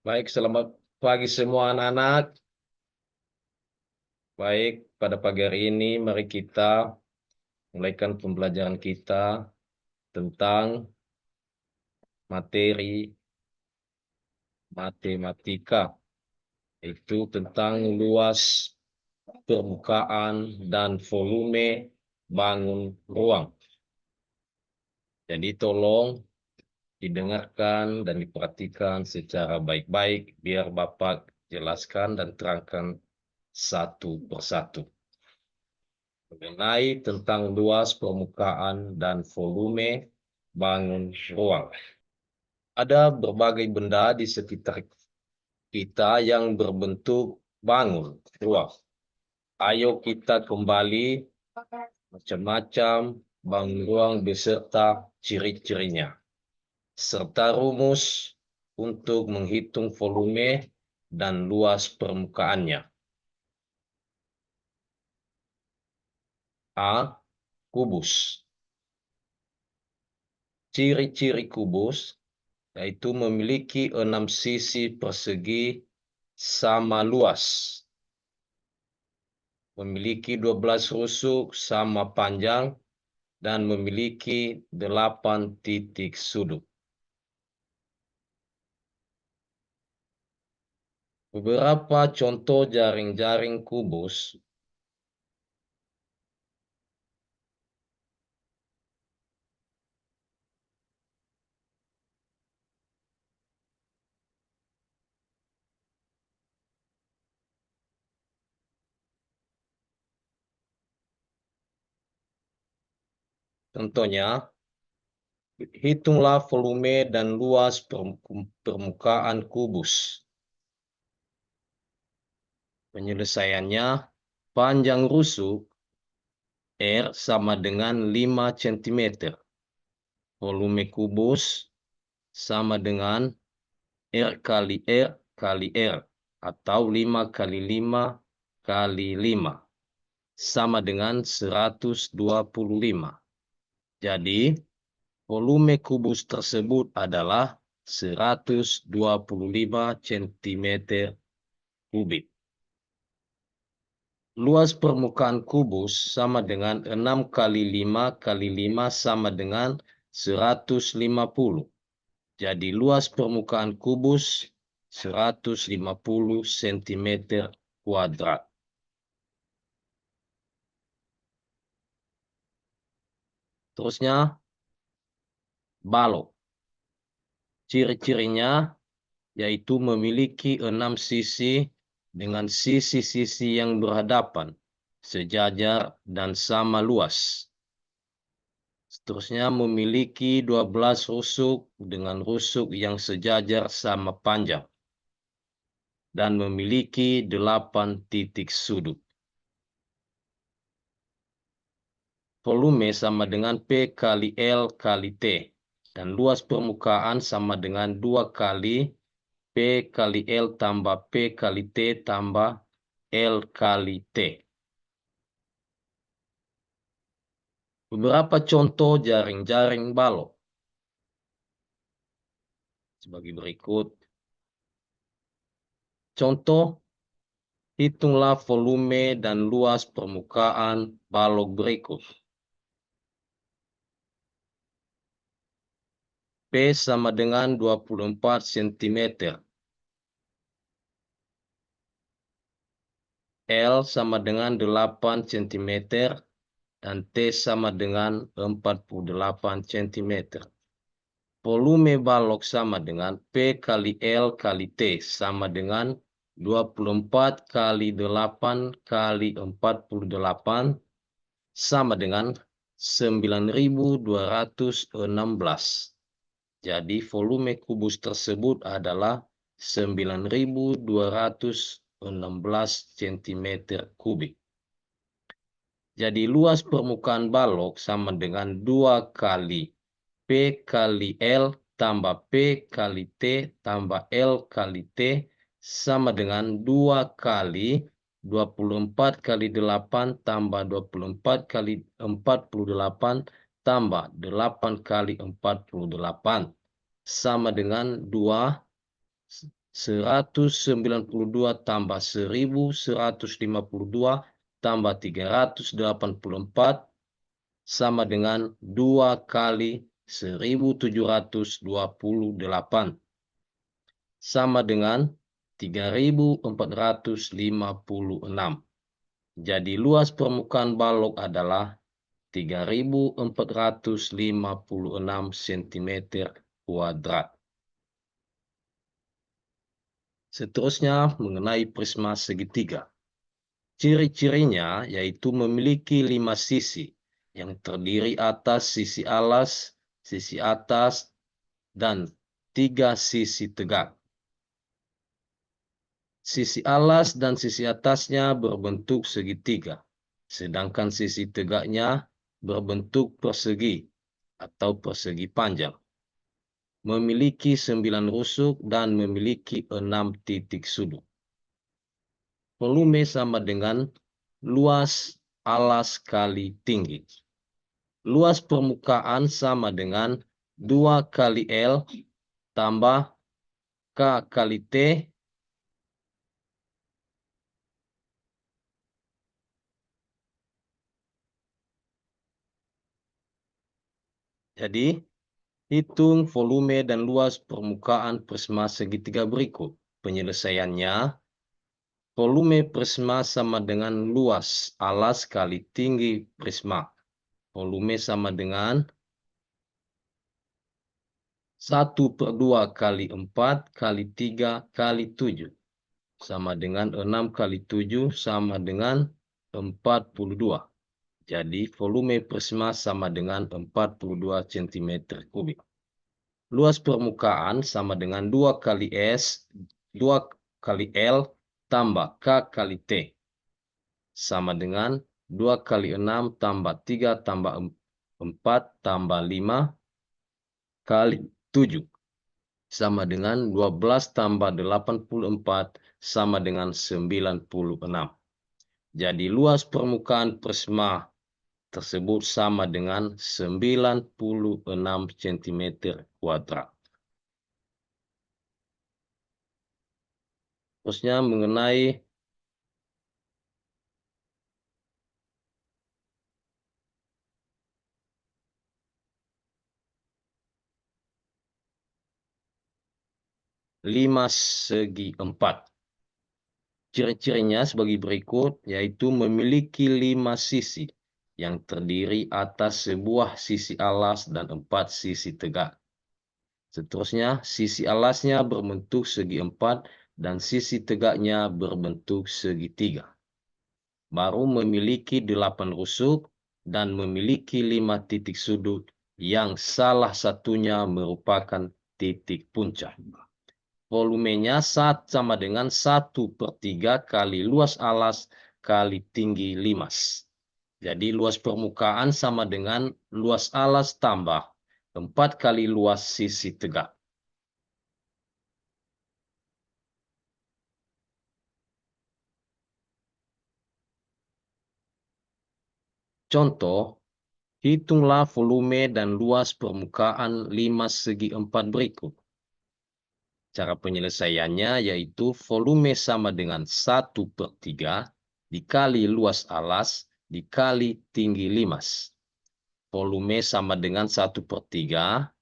Baik, selamat pagi semua anak-anak. Baik, pada pagi hari ini mari kita mulaikan pembelajaran kita tentang materi matematika, yaitu tentang luas permukaan dan volume bangun ruang. Jadi tolong didengarkan dan diperhatikan secara baik-baik biar Bapak jelaskan dan terangkan satu persatu. Mengenai tentang luas permukaan dan volume bangun ruang. Ada berbagai benda di sekitar kita yang berbentuk bangun ruang. Ayo kita kembali macam-macam bangun ruang beserta ciri-cirinya, serta rumus untuk menghitung volume dan luas permukaannya. A. Kubus. Ciri-ciri kubus yaitu memiliki 6 sisi persegi sama luas, memiliki 12 rusuk sama panjang, dan memiliki 8 titik sudut. Beberapa contoh jaring-jaring kubus. Contohnya, hitunglah volume dan luas permukaan kubus. Penyelesaiannya, panjang rusuk R sama dengan 5 cm. Volume kubus sama dengan R kali R kali R atau 5 kali 5 kali 5 sama dengan 125. Jadi, volume kubus tersebut adalah 125 cm kubik. Luas permukaan kubus sama dengan 6 kali 5 kali 5 sama dengan 150. Jadi luas permukaan kubus 150 cm kuadrat. Terusnya, balok. Ciri-cirinya yaitu memiliki 6 sisi dengan sisi-sisi yang berhadapan, sejajar, dan sama luas. Seterusnya memiliki 12 rusuk dengan rusuk yang sejajar sama panjang, dan memiliki 8 titik sudut. Volume sama dengan P kali L kali T, dan luas permukaan sama dengan 2 kali P kali L tambah P kali T tambah L kali T. Beberapa contoh jaring-jaring balok sebagai berikut. Contoh, hitunglah volume dan luas permukaan balok berikut. P sama dengan 24 cm. L sama dengan 8 cm dan T sama dengan 48 cm. Volume balok sama dengan P kali L kali T sama dengan 24 kali 8 kali 48 sama dengan 9.216. Jadi volume kubus tersebut adalah 9.216 cm kubik. Jadi luas permukaan balok sama dengan 2 kali P kali L tambah P kali T tambah L kali T sama dengan 2 kali 24 kali 8 tambah 24 kali 48 tambah 8 kali 48 sama dengan 2 192 tambah 1152 tambah 384 sama dengan 2 kali 1728 sama dengan 3456. Jadi luas permukaan balok adalah 3456 cm kuadrat. Seterusnya mengenai prisma segitiga. Ciri-cirinya yaitu memiliki 5 sisi yang terdiri atas sisi alas, sisi atas, dan 3 sisi tegak. Sisi alas dan sisi atasnya berbentuk segitiga, sedangkan sisi tegaknya berbentuk persegi atau persegi panjang. Memiliki 9 rusuk dan memiliki 6 titik sudut. Volume sama dengan luas alas kali tinggi. Luas permukaan sama dengan 2 kali L tambah K kali T Jadi, hitung volume dan luas permukaan prisma segitiga berikut. Penyelesaiannya, volume prisma sama dengan luas alas kali tinggi prisma. Volume sama dengan 1/2 kali 4 kali 3 kali 7. Sama dengan 6 kali 7 sama dengan 42. Jadi, volume prisma sama dengan 42 cm kubik. Luas permukaan sama dengan 2 kali S, 2 kali L, tambah K kali T. Sama dengan 2 kali 6 tambah 3 tambah 4 tambah 5 kali 7. Sama dengan 12 tambah 84 sama dengan 96. Jadi luas permukaan prisma tersebut sama dengan 96 cm kuadrat. Terusnya mengenai lima segi empat. Ciri-cirinya sebagai berikut, yaitu memiliki 5 sisi yang terdiri atas sebuah sisi alas dan 4 sisi tegak. Seterusnya, sisi alasnya berbentuk segi 4 dan sisi tegaknya berbentuk segitiga. Baru memiliki 8 rusuk dan memiliki 5 titik sudut yang salah satunya merupakan titik puncak. Volumenya sama dengan 1/3 kali luas alas kali tinggi limas. Jadi luas permukaan sama dengan luas alas tambah 4 kali luas sisi tegak. Contoh, hitunglah volume dan luas permukaan 5 segi 4 berikut. Cara penyelesaiannya yaitu volume sama dengan 1/3 dikali luas alas dikali tinggi limas. Volume sama dengan 1/3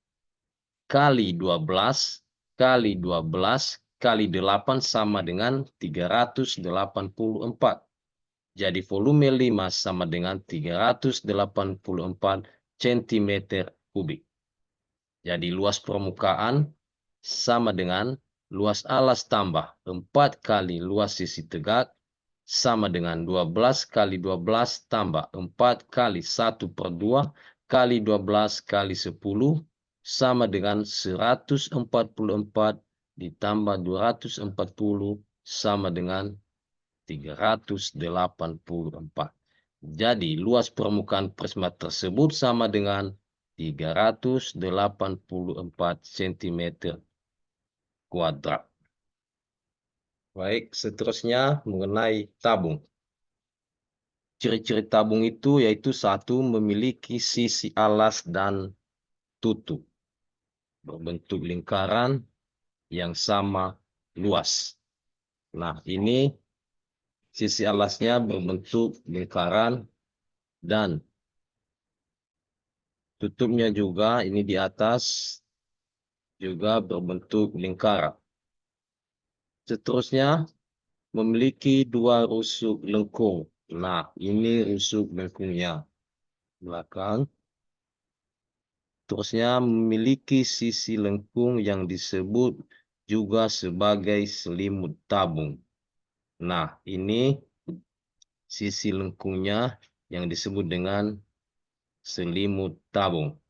kali 12 kali 12 kali 8 sama dengan 384. Jadi volume limas sama dengan 384 cm kubik. Jadi luas permukaan sama dengan luas alas tambah 4 kali luas sisi tegak sama dengan 12 kali 12 tambah 4 kali 1/2 kali 12 kali 10 sama dengan 144 ditambah 240 sama dengan 384. Jadi luas permukaan prisma tersebut sama dengan 384 cm kuadrat. Baik, seterusnya mengenai tabung. Ciri-ciri tabung itu yaitu 1, memiliki sisi alas dan tutup berbentuk lingkaran yang sama luas. Nah, ini sisi alasnya berbentuk lingkaran dan tutupnya juga ini di atas juga berbentuk lingkaran. Seterusnya memiliki dua rusuk lengkung. Nah, ini rusuk lengkungnya belakang. Terusnya memiliki sisi lengkung yang disebut juga sebagai selimut tabung. Nah, ini sisi lengkungnya yang disebut dengan selimut tabung.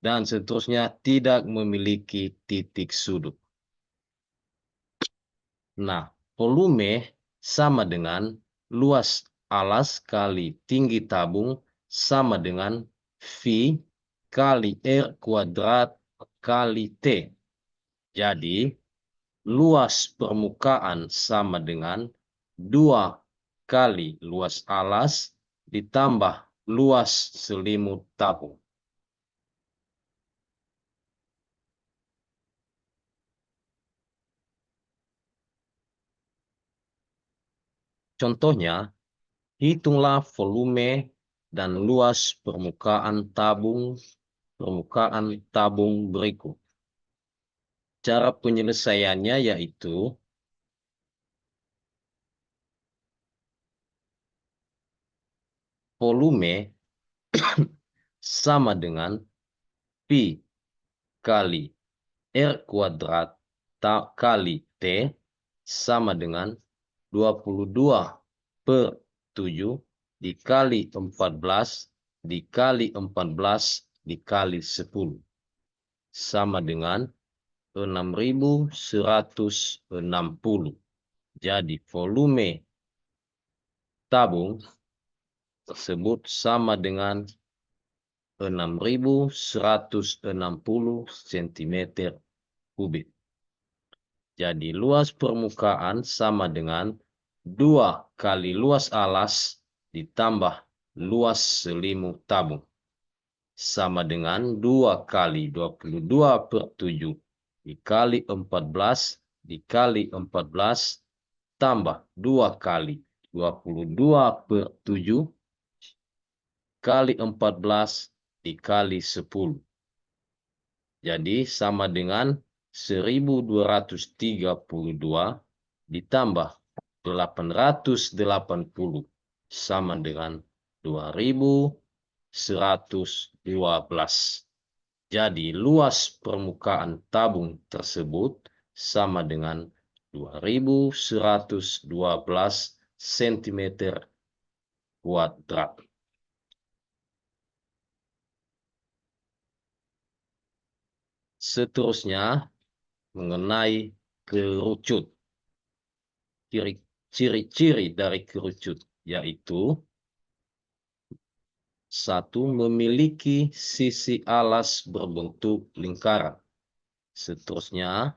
Dan seterusnya tidak memiliki titik sudut. Nah, volume sama dengan luas alas kali tinggi tabung sama dengan V kali R kuadrat kali T. Jadi, luas permukaan sama dengan 2 kali luas alas ditambah luas selimut tabung. Contohnya, hitunglah volume dan luas permukaan tabung berikut. Cara penyelesaiannya yaitu volume sama dengan Pi kali R kuadrat kali T sama dengan 22/7 dikali 14 dikali 14 dikali 10 sama dengan 6.160. Jadi volume tabung tersebut sama dengan 6.160 cm kubik. Jadi luas permukaan sama dengan 2 kali luas alas ditambah luas selimut tabung. Sama dengan 2 kali 22/7 dikali 14 dikali 14 tambah 2 kali 22/7 kali 14 dikali 10. Jadi sama dengan 1.232 ditambah 880 sama dengan 2.112. Jadi luas permukaan tabung tersebut sama dengan 2.112 cm kuadrat. Seterusnya mengenai kerucut. Ciri-ciri dari kerucut yaitu 1. Memiliki sisi alas berbentuk lingkaran. Seterusnya,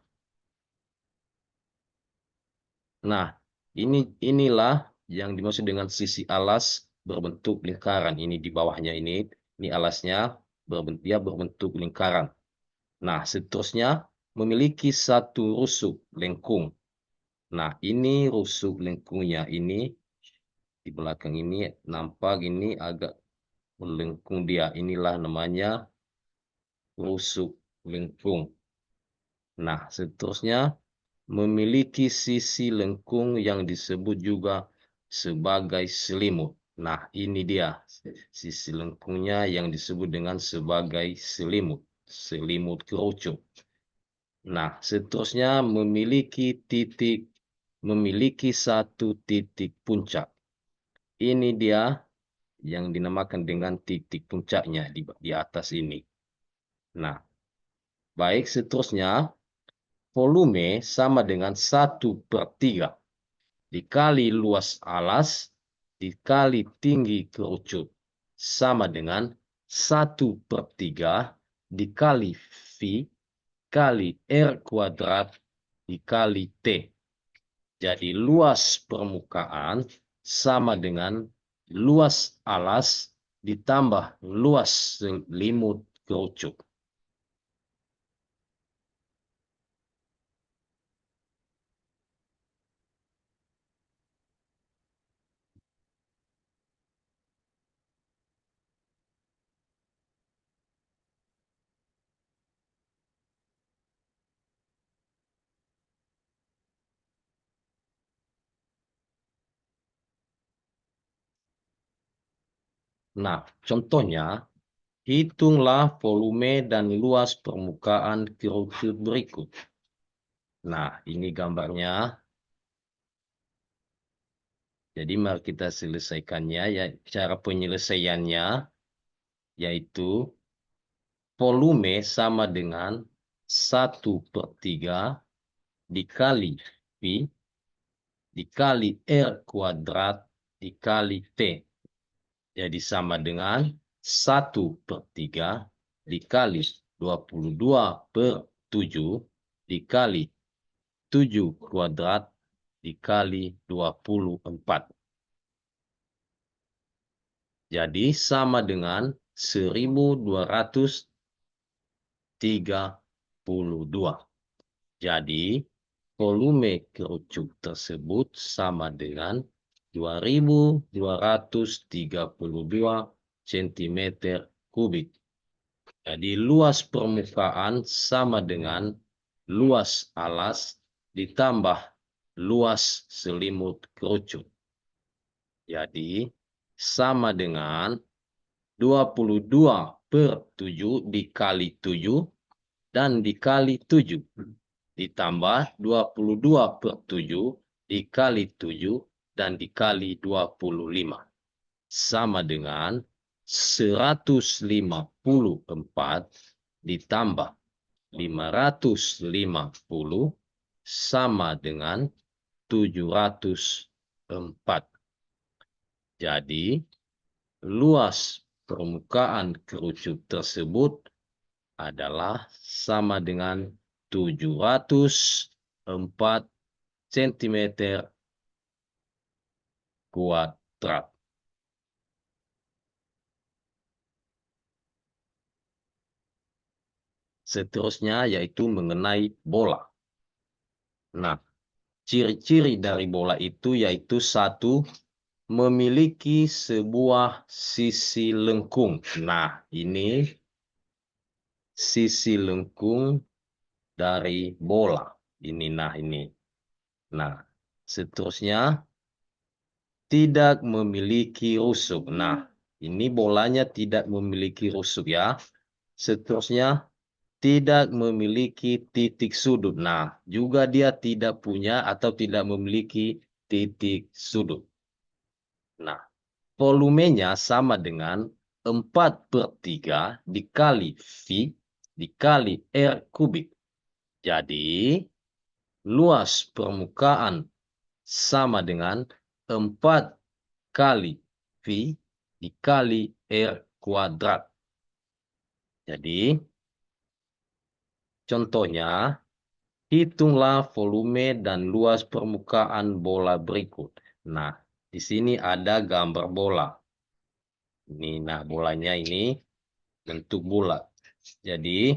nah inilah yang dimaksud dengan sisi alas berbentuk lingkaran. Ini di bawahnya ini alasnya berbentuk lingkaran. Nah, seterusnya memiliki satu rusuk lengkung. Nah, ini rusuk lengkungnya ini di belakang ini nampak ini agak melengkung dia. Inilah namanya rusuk lengkung. Nah, seterusnya memiliki sisi lengkung yang disebut juga sebagai selimut. Nah, ini dia sisi lengkungnya yang disebut dengan sebagai selimut, selimut kerucut. Nah, seterusnya memiliki satu titik puncak. Ini dia yang dinamakan dengan titik puncaknya di atas ini. Nah, baik seterusnya volume sama dengan 1/3 dikali luas alas dikali tinggi kerucut sama dengan 1/3 dikali V kali R kuadrat dikali T. Jadi luas permukaan sama dengan luas alas ditambah luas selimut kerucut. Nah, contohnya, hitunglah volume dan luas permukaan kerucut berikut. Nah, ini gambarnya. Jadi mari kita selesaikannya. Ya, cara penyelesaiannya yaitu volume sama dengan 1/3 dikali V dikali R kuadrat dikali T. Jadi sama dengan 1/3 dikali 22/7 dikali 7 kuadrat dikali 24. Jadi sama dengan 1232. Jadi volume kerucut tersebut sama dengan 2232 cm kubik. Jadi luas permukaan sama dengan luas alas ditambah luas selimut kerucut. Jadi sama dengan 22/7 dikali 7 dan dikali 7. Ditambah 22/7 dikali 7 dan dikali 25. Sama dengan 154 ditambah 550 sama dengan 704. Jadi, luas permukaan kerucut tersebut adalah sama dengan 704 cm kuadrat. Seterusnya yaitu mengenai bola. Nah, ciri-ciri dari bola itu yaitu satu, memiliki sebuah sisi lengkung. Nah, ini sisi lengkung dari bola. Ini, ini. Nah, seterusnya tidak memiliki rusuk. Nah, ini bolanya tidak memiliki rusuk ya. Seterusnya tidak memiliki titik sudut. Nah, juga dia tidak punya atau tidak memiliki titik sudut. Nah, volumenya sama dengan 4/3 dikali V dikali R kubik. Jadi, luas permukaan sama dengan 4 kali V dikali R kuadrat. Jadi, contohnya, hitunglah volume dan luas permukaan bola berikut. Nah, di sini ada gambar bola. Ini, nah bolanya ini bentuk bulat. Jadi,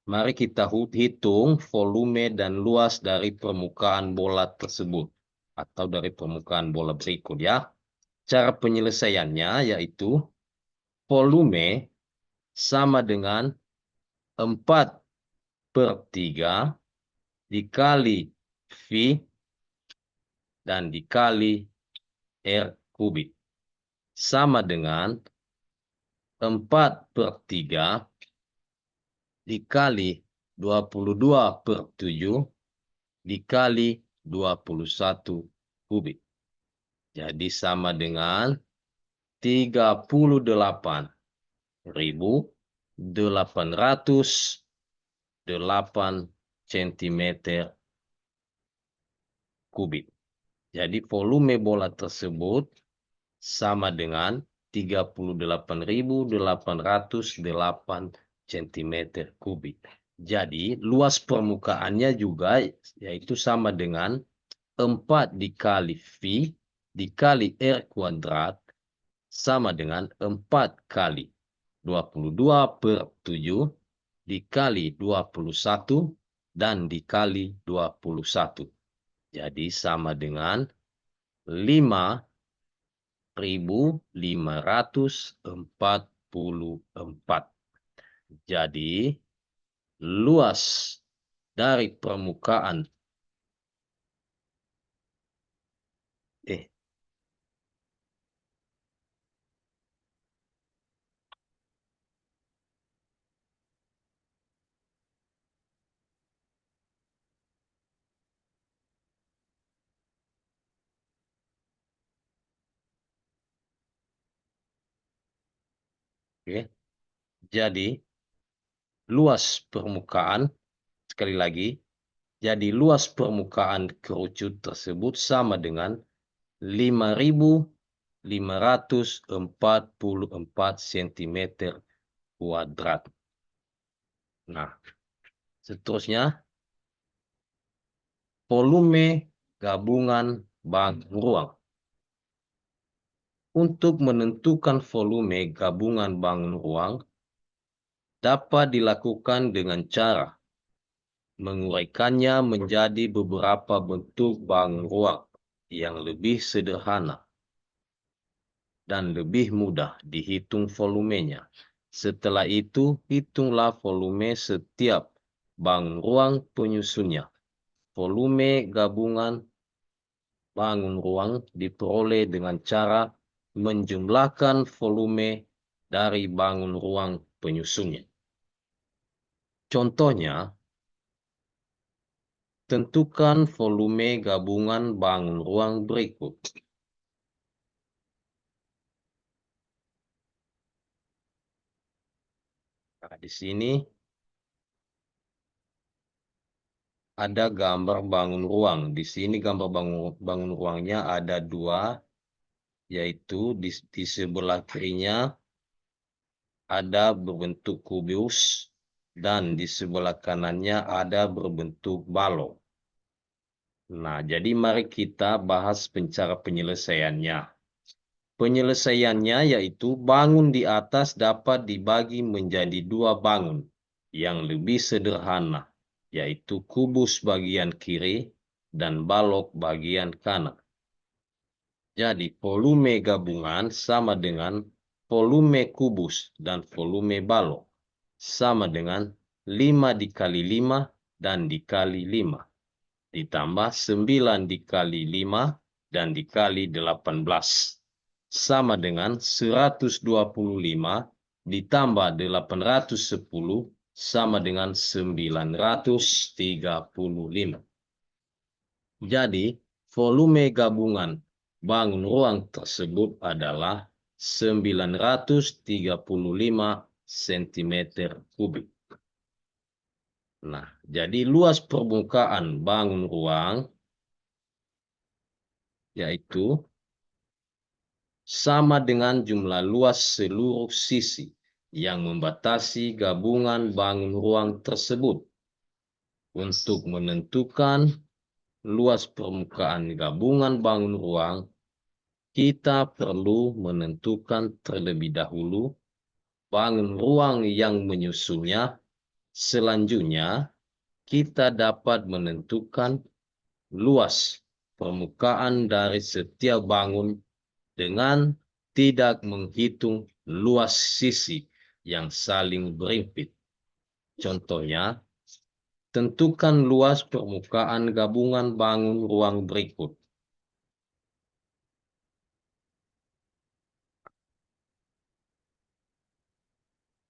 mari kita hitung volume dan luas dari permukaan bola tersebut. Atau dari permukaan bola berikut ya. Cara penyelesaiannya yaitu volume sama dengan 4/3 dikali V dan dikali R kubik. Sama dengan 4/3 dikali 22/7 dikali 21 kubik. Jadi sama dengan 38.808 cm kubik. Jadi volume bola tersebut sama dengan 38.808 cm kubik. Jadi luas permukaannya juga yaitu sama dengan 4 dikali V dikali R kuadrat sama dengan 4 kali 22/7 dikali 21 dan dikali 21. Jadi sama dengan 5.544. Jadi luas dari permukaan Oke. Jadi luas permukaan, sekali lagi, jadi luas permukaan kerucut tersebut sama dengan 5.544 cm kuadrat. Nah, seterusnya volume gabungan bangun ruang. Untuk menentukan volume gabungan bangun ruang dapat dilakukan dengan cara menguraikannya menjadi beberapa bentuk bangun ruang yang lebih sederhana dan lebih mudah dihitung volumenya. Setelah itu, hitunglah volume setiap bangun ruang penyusunnya. Volume gabungan bangun ruang diperoleh dengan cara menjumlahkan volume dari bangun ruang penyusunnya. Contohnya, tentukan volume gabungan bangun ruang berikut. Nah, di sini ada gambar bangun ruang. Di sini gambar bangun ruangnya ada dua, yaitu di sebelah kirinya ada berbentuk kubus dan di sebelah kanannya ada berbentuk balok. Nah, jadi mari kita bahas cara penyelesaiannya. Penyelesaiannya yaitu bangun di atas dapat dibagi menjadi dua bangun yang lebih sederhana, yaitu kubus bagian kiri dan balok bagian kanan. Jadi volume gabungan sama dengan volume kubus dan volume balok sama dengan 5 dikali 5 dan dikali 5. Ditambah 9 dikali 5 dan dikali 18. Sama dengan 125 ditambah 810 sama dengan 935. Jadi, volume gabungan bangun ruang tersebut adalah 935 cm kubik. Nah, jadi luas permukaan bangun ruang yaitu sama dengan jumlah luas seluruh sisi yang membatasi gabungan bangun ruang tersebut. Untuk menentukan luas permukaan gabungan bangun ruang, kita perlu menentukan terlebih dahulu bangun ruang yang menyusunnya. Selanjutnya, kita dapat menentukan luas permukaan dari setiap bangun dengan tidak menghitung luas sisi yang saling berimpit. Contohnya, tentukan luas permukaan gabungan bangun ruang berikut.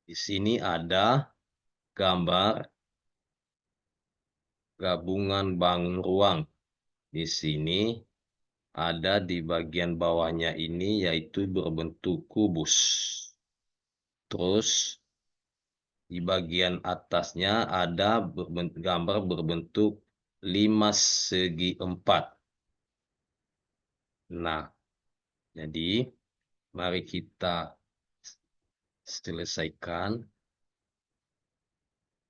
Di sini ada gambar gabungan bangun ruang. Di sini ada di bagian bawahnya ini yaitu berbentuk kubus. Terus di bagian atasnya ada gambar berbentuk 5 segi 4. Nah, jadi mari kita selesaikan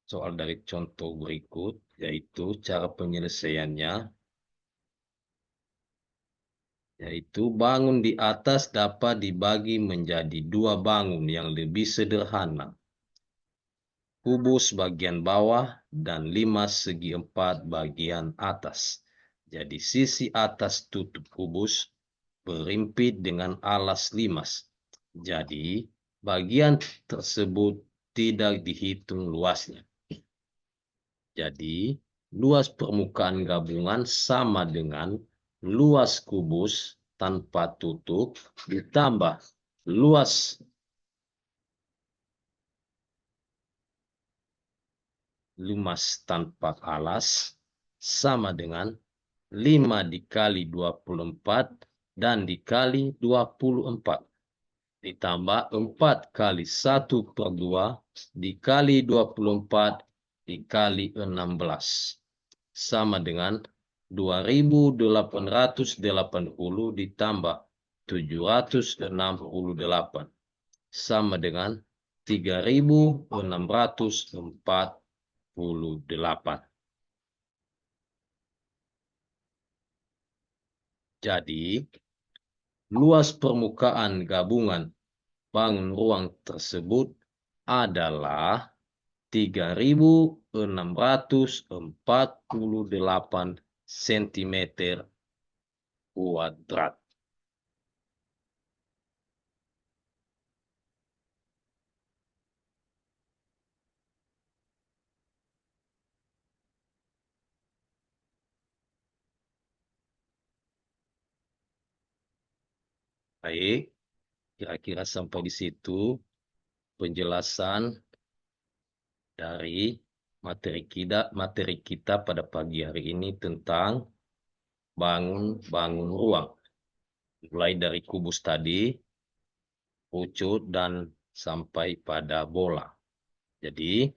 soal dari contoh berikut, yaitu cara penyelesaiannya. Yaitu bangun di atas dapat dibagi menjadi dua bangun yang lebih sederhana. Kubus bagian bawah dan 5 segi 4 bagian atas. Jadi sisi atas tutup kubus berimpit dengan alas limas. Jadi bagian tersebut tidak dihitung luasnya. Jadi luas permukaan gabungan sama dengan luas kubus tanpa tutup ditambah luas limas tanpa alas sama dengan 5 dikali 24 dan dikali 24. ditambah 4 kali 1/2 dikali 24 dikali 16 sama dengan 2.880 ditambah 768 sama dengan 3.648. Jadi, luas permukaan gabungan bangun ruang tersebut adalah 3.648 cm kuadrat. Baik, kira-kira sampai di situ penjelasan dari materi kita pada pagi hari ini tentang bangun ruang. Mulai dari kubus tadi, pucuk, dan sampai pada bola. Jadi,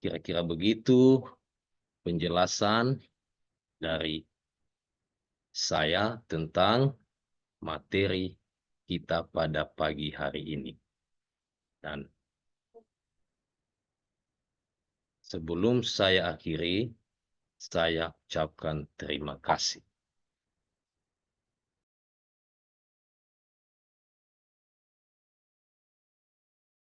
kira-kira begitu penjelasan dari saya tentang materi kita pada pagi hari ini. Dan sebelum saya akhiri, saya ucapkan terima kasih.